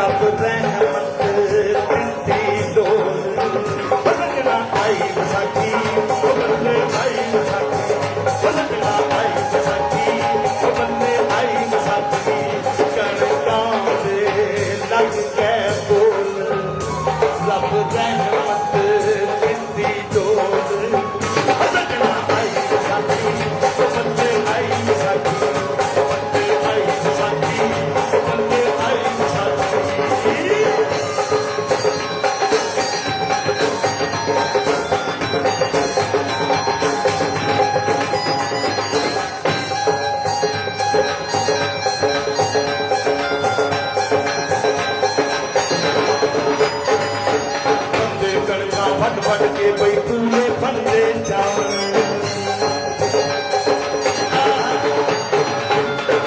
रब रहमत दिंदी डोल सजना आई विसाखी बंदे आई विसाखी सजना आई विसाखी बंदे आई विसाखी कणकां दे लग के बोल रब रहमत दिंदी डोल सजना आई विसाखी बंदे आई विसाखी बंदे आई विसाखी बंदे आई विसाखी बंदे कणकां फट फट के बई पूरे बंदे चावल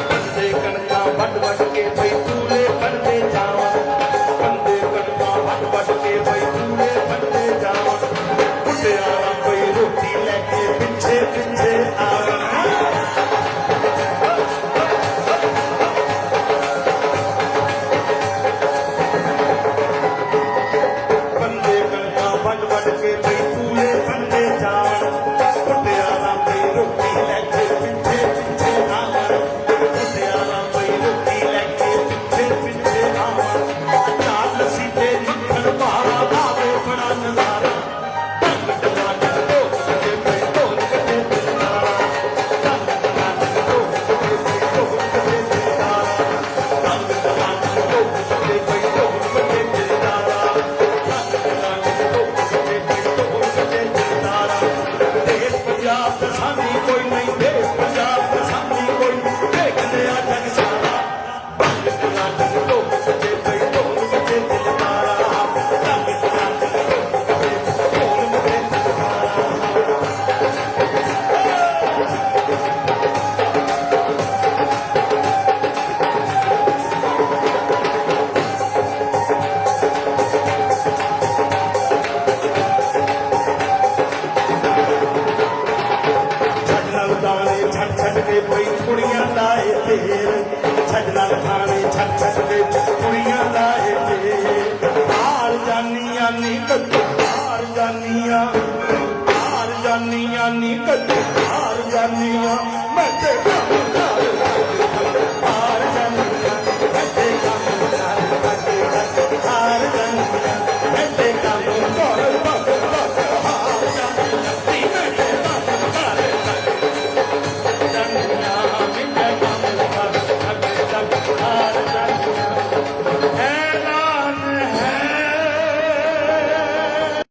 बंदे कणकां फट फट के बई पूरे